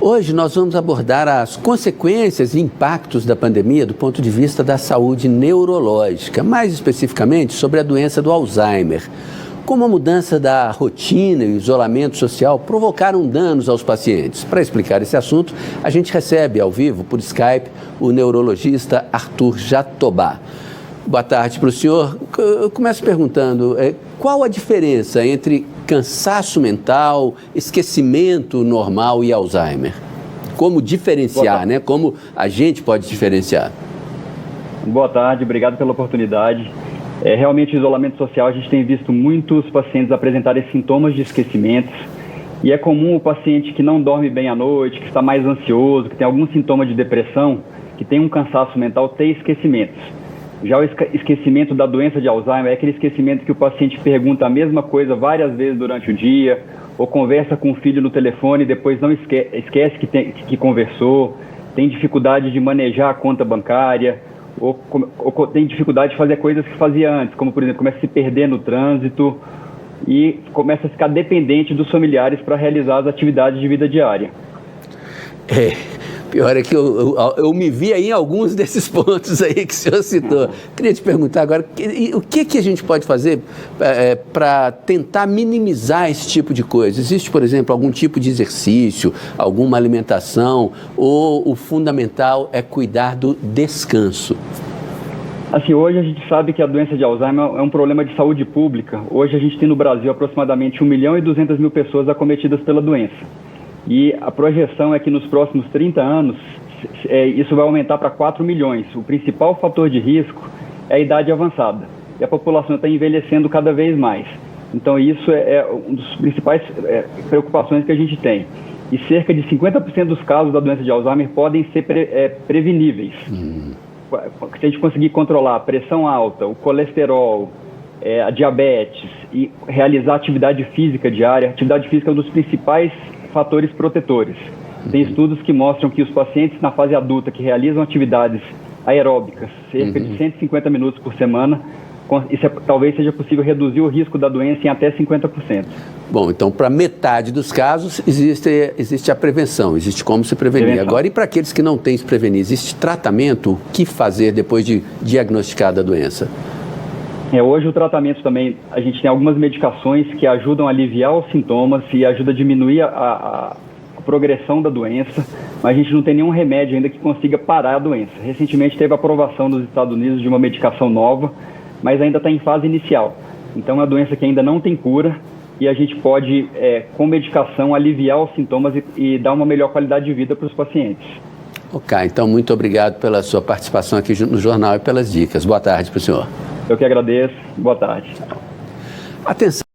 Hoje nós vamos abordar as consequências e impactos da pandemia do ponto de vista da saúde neurológica, mais especificamente sobre a doença do Alzheimer. Como a mudança da rotina e o isolamento social provocaram danos aos pacientes. Para explicar esse assunto, a gente recebe ao vivo, por Skype, o neurologista Arthur Jatobá. Boa tarde para o senhor. Eu começo perguntando, qual a diferença entre cansaço mental, esquecimento normal e Alzheimer? Como diferenciar, né? Como a gente pode diferenciar? Boa tarde, obrigado pela oportunidade. Realmente, o isolamento social, a gente tem visto muitos pacientes apresentarem sintomas de esquecimentos. E é comum o paciente que não dorme bem à noite, que está mais ansioso, que tem algum sintoma de depressão, que tem um cansaço mental, ter esquecimentos. Já o esquecimento da doença de Alzheimer é aquele esquecimento que o paciente pergunta a mesma coisa várias vezes durante o dia, ou conversa com o filho no telefone e depois não esquece que conversou, tem dificuldade de manejar a conta bancária, ou tem dificuldade de fazer coisas que fazia antes, como, por exemplo, começa a se perder no trânsito e começa a ficar dependente dos familiares para realizar as atividades de vida diária. Pior é que eu me vi aí em alguns desses pontos aí que o senhor citou. Queria te perguntar agora, o que a gente pode fazer para tentar minimizar esse tipo de coisa? Existe, por exemplo, algum tipo de exercício, alguma alimentação, ou o fundamental é cuidar do descanso? Assim, hoje a gente sabe que a doença de Alzheimer é um problema de saúde pública. Hoje a gente tem no Brasil aproximadamente 1.200.000 pessoas acometidas pela doença. E a projeção é que nos próximos 30 anos, isso vai aumentar para 4 milhões. O principal fator de risco é a idade avançada. E a população está envelhecendo cada vez mais. Então, isso é uma das principais preocupações que a gente tem. E cerca de 50% dos casos da doença de Alzheimer podem ser preveníveis. Se a gente conseguir controlar a pressão alta, o colesterol, a diabetes e realizar atividade física diária, atividade física é um dos principais fatores protetores. Tem estudos que mostram que os pacientes na fase adulta que realizam atividades aeróbicas, cerca de 150 minutos por semana, talvez seja possível reduzir o risco da doença em até 50%. Bom, então para metade dos casos existe a prevenção, existe como se prevenir. Agora, e para aqueles que não têm se prevenir, existe tratamento? O que fazer depois de diagnosticada a doença? Hoje o tratamento também, a gente tem algumas medicações que ajudam a aliviar os sintomas e ajudam a diminuir a progressão da doença, mas a gente não tem nenhum remédio ainda que consiga parar a doença. Recentemente teve a aprovação nos Estados Unidos de uma medicação nova, mas ainda está em fase inicial. Então é uma doença que ainda não tem cura e a gente pode, com medicação, aliviar os sintomas e dar uma melhor qualidade de vida para os pacientes. Ok, então muito obrigado pela sua participação aqui no jornal e pelas dicas. Boa tarde para o senhor. Eu que agradeço. Boa tarde. Atenção.